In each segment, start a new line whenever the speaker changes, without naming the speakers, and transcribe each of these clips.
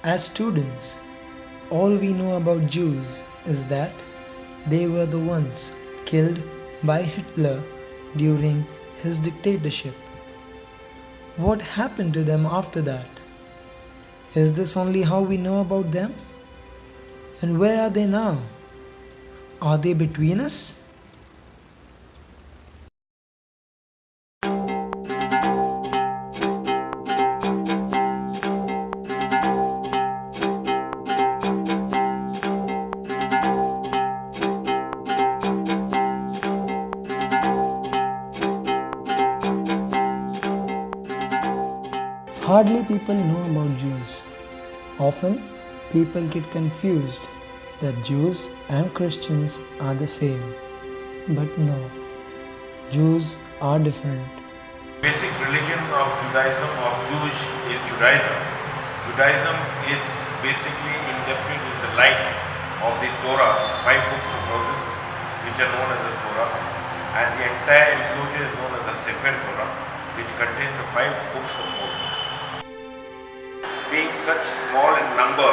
As students, all we know about Jews is that they were the ones killed by Hitler during his dictatorship. What happened to them after that? Is this only how we know about them? And where are they now? Are they between us? Hardly people know about Jews. Often, people get confused that Jews and Christians are the same. But no, Jews are different.
Basic religion of Judaism, of Jewish, is Judaism. Judaism is basically interpreted as the light of the Torah, its 5 books of Moses, which are known as the Torah, and the entire enclosure is known as the Sefer Torah, which contains the 5 books of Moses. Being such small in number,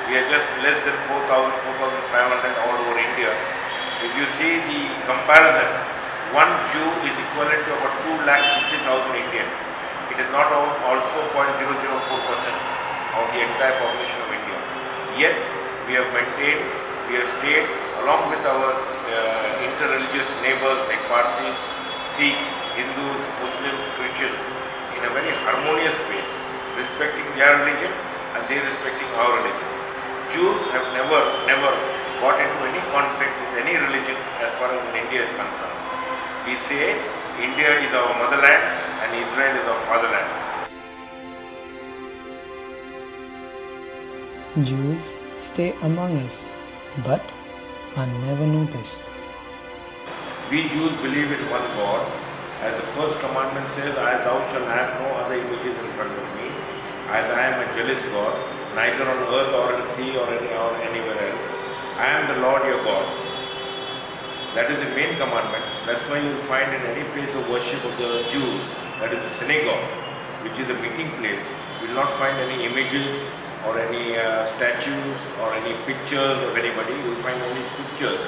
we are just less than 4,000, 4,500 all over India. If you see the comparison, one Jew is equivalent to about 250,000 Indians. It is not also 0.004% of the entire population of India. Yet, we have maintained, we have stayed along with our interreligious neighbors like Parsis, Sikhs, Hindus, Muslims, Christians in a very harmonious way, respecting their religion and they respecting our religion. Jews have never got into any conflict with any religion as far as India is concerned. We say India is our motherland and Israel is our fatherland.
Jews stay among us, but are never noticed.
We Jews believe in one God. As the first commandment says, thou shalt have no other images in front of me, as I am a jealous God, neither on earth or in sea or anywhere else. I am the Lord your God. That is the main commandment. That's why you will find in any place of worship of the Jews, that is the synagogue, which is a meeting place, you will not find any images or any statues or any pictures of anybody. You will find only scriptures.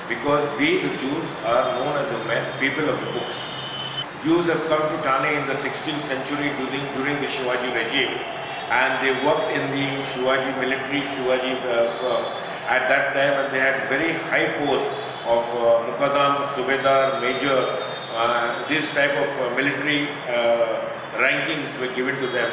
Because we, the Jews, are known as the people of the books. Jews have come to Thane in the 16th century during the Shivaji regime, and they worked in the Shivaji military, at that time, and they had very high posts of Muqaddam, Subedar, Major. This type of military rankings were given to them.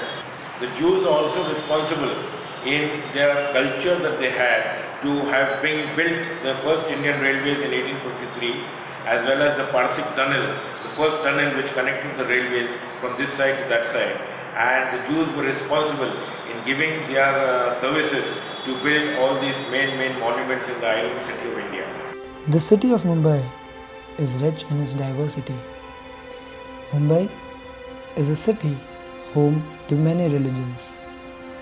The Jews are also responsible in their culture that they had to have been built the first Indian railways in 1853, as well as the Parsik tunnel, the first tunnel which connected the railways from this side to that side. And the Jews were responsible in giving their services to build all these main monuments in the island city of India.
The city of Mumbai is rich in its diversity. Mumbai is a city home to many religions: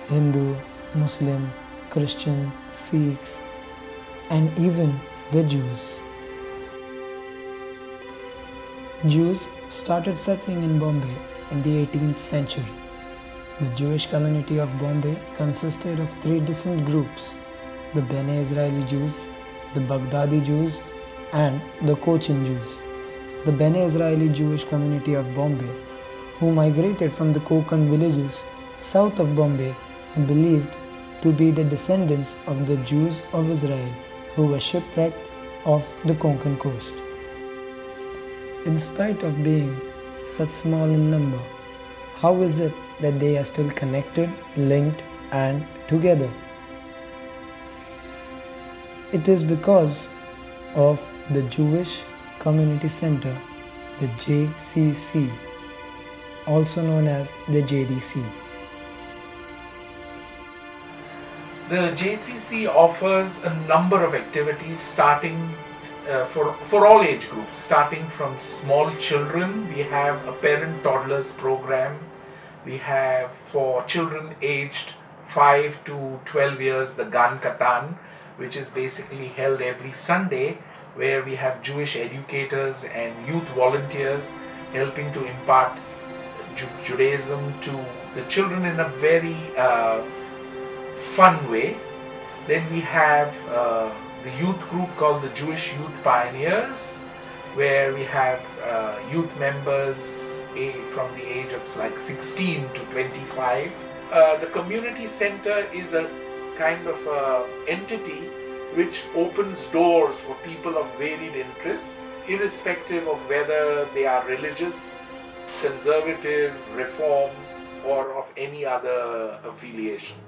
Hindu, Muslim, Christian, Sikhs, and even the Jews. Jews started settling in Bombay in the 18th century. The Jewish community of Bombay consisted of 3 distinct groups: the Bene Israeli Jews, the Baghdadi Jews, and the Cochin Jews. The Bene Israeli Jewish community of Bombay, who migrated from the Konkan villages south of Bombay, are believed to be the descendants of the Jews of Israel who were shipwrecked off the Konkan coast. In spite of being such small in number, how is it that they are still connected, linked, and together? It is because of the Jewish Community Center, the JCC, also known as the JDC.
The JCC offers a number of activities starting for all age groups. Starting from small children, we have a parent toddlers program. We have for children aged 5 to 12 years the Gan Katan, which is basically held every Sunday, where we have Jewish educators and youth volunteers helping to impart Judaism to the children in a very fun way. Then we have the youth group called the Jewish Youth Pioneers, where we have youth members from the age of like 16 to 25. The community center is a kind of entity which opens doors for people of varied interests, irrespective of whether they are religious, conservative, reform, or of any other affiliation.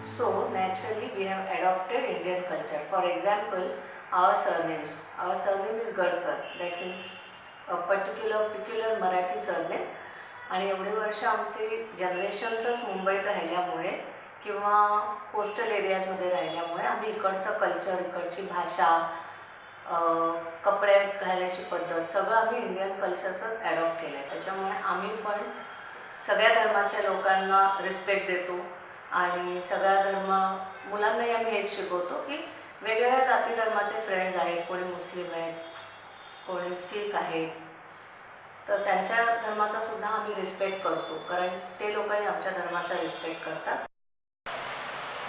So naturally we have adopted Indian culture. For example, our surnames. Our surname is Gadkar. That means a peculiar Marathi surname. आणि एवढे वर्ष आमचे जनरेशन्सच मुंबईत राहिल्यामुळे किंवा coastal एरियाजमध्ये राहिल्यामुळे आम्ही इकडचं कल्चर, इकडची भाषा, कपडे घालण्याची पद्धत सगळं आम्ही इंडियन कल्चरचंच ॲडॉप्ट केलं आहे. त्याच्यामुळे आम्ही पण सगळ्या धर्माच्या लोकांना रिस्पेक्ट देतो आणि सगळ्या मुलांनाही आम्ही हेच शिकवतो की वेगवेगळ्या जाती धर्माचे फ्रेंड्स आहेत, कोणी मुस्लिम आहेत, कोणी सिख आहेत, तर त्यांच्या धर्माचा सुद्धा आम्ही रिस्पेक्ट करतो कारण ते लोकही आमच्या धर्माचा रिस्पेक्ट करतात.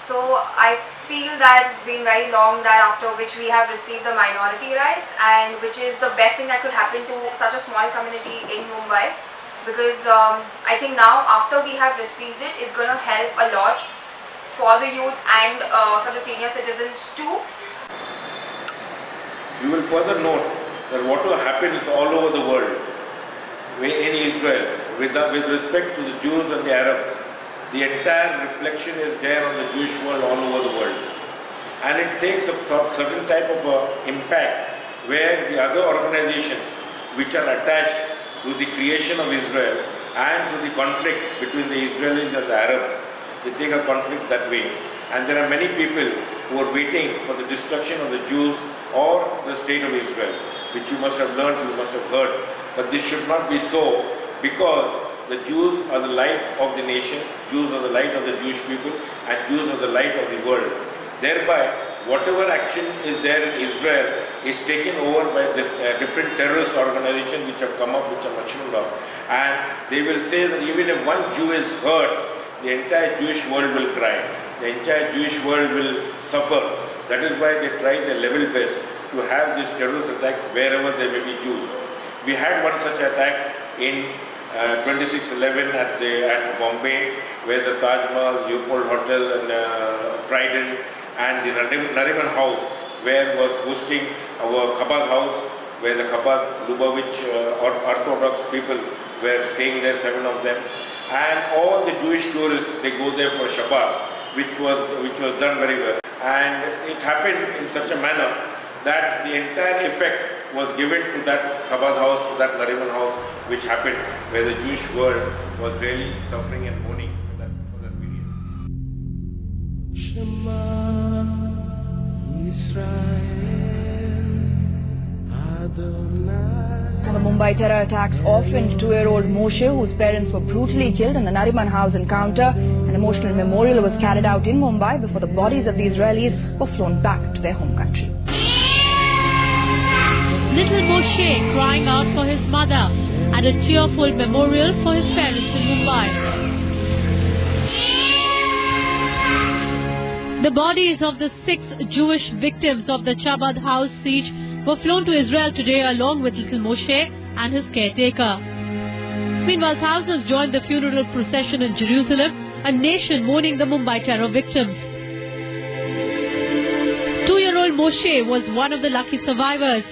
So I feel that it's been very long that after which we have received the minority rights, and which is the best thing that could happen to such a small community in Mumbai, because I think now after we have received it, it's going to help a lot for the youth and for the senior citizens too.
You will further note that whatever happens all over the world, in Israel, with respect to the Jews and the Arabs, the entire reflection is there on the Jewish world all over the world. And it takes a certain type of impact where the other organizations which are attached to the creation of Israel and to the conflict between the Israelis and the Arabs, they take a conflict that way. And there are many people who are waiting for the destruction of the Jews or the state of Israel, which you must have learned, you must have heard. But this should not be so, because the Jews are the light of the nation, Jews are the light of the Jewish people, and Jews are the light of the world. Thereby, whatever action is there in Israel is taken over by different terrorist organizations which have come up, which are mentioned of. And they will say that even if one Jew is hurt, the entire Jewish world will cry. The entire Jewish world will suffer. That is why they try their level best to have these terrorist attacks wherever there may be Jews. We had one such attack in 2611 at Bombay, where the Taj Mahal, Leopold Hotel and Trident and the Nariman House, where was hosting our Chabad house, where the Chabad Lubavitch Orthodox people were staying there, 7 of them. And all the Jewish tourists, they go there for Shabbat, which was done very well. And it happened in such a manner that the entire effect was given to that Chabad house, to that Nariman house, which happened, where the Jewish world was really suffering and mourning for that period.
Shema Israel Adonai.
The Mumbai terror attacks orphaned 2-year-old Moshe, whose parents were brutally killed in the Nariman House encounter. An emotional memorial was carried out in Mumbai before the bodies of the Israelis were flown back to their home country.
Little Moshe crying out for his mother at a tearful memorial for his parents in Mumbai. The bodies of the 6 Jewish victims of the Chabad house siege were flown to Israel today along with little Moshe and his caretaker. Meanwhile, thousands joined the funeral procession in Jerusalem, a nation mourning the Mumbai terror victims. 2-year-old Moshe was one of the lucky survivors,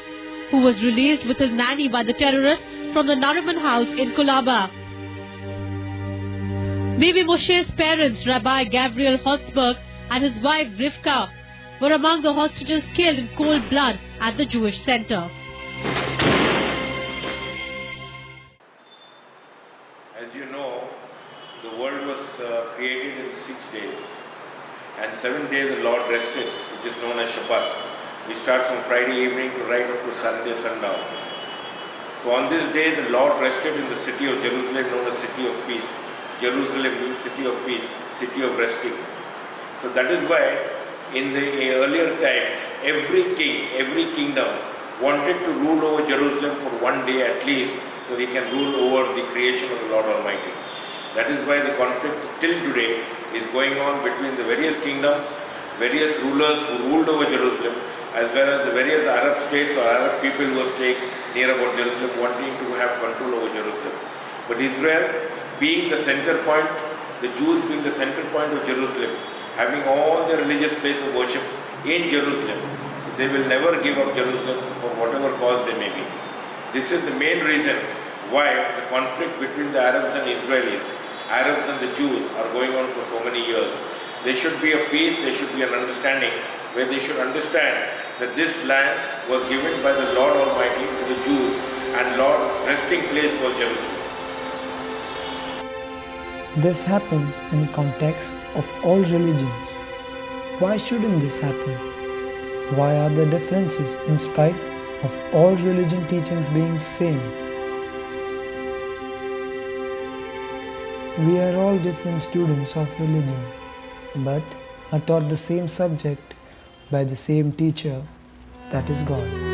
who was released with his nanny by the terrorists from the Nariman house in Colaba. Bibi Moshe's parents, Rabbi Gabriel Hotzberg and his wife Rivka, were among the hostages killed in cold blood at the Jewish center.
As you know, the world was created in 6 days, and 7 days the Lord rested, which is known as Shabbat. We start from Friday evening to right up to Saturday sundown. So on this day the Lord rested in the city of Jerusalem, known as City of Peace. Jerusalem means City of Peace, City of Resting. So that is why in the earlier times, every king, every kingdom wanted to rule over Jerusalem for one day at least, so he can rule over the creation of the Lord Almighty. That is why the conflict till today is going on between the various kingdoms, various rulers who ruled over Jerusalem, as well as the various Arab states or Arab people who were staying near about Jerusalem, wanting to have control over Jerusalem. But Israel being the center point, the Jews being the center point of Jerusalem, having all their religious place of worship in Jerusalem, so they will never give up Jerusalem for whatever cause they may be. This is the main reason why the conflict between the Arabs and Israelis, Arabs and the Jews, are going on for so many years. There should be a peace, there should be an understanding, where they should understand that this land was given by the Lord Almighty to the Jews, and Lord resting place was Jerusalem.
This happens in context of all religions. Why shouldn't this happen? Why are there differences in spite of all religion teachings being the same? We are all different students of religion, but are taught the same subject by the same teacher, that is God.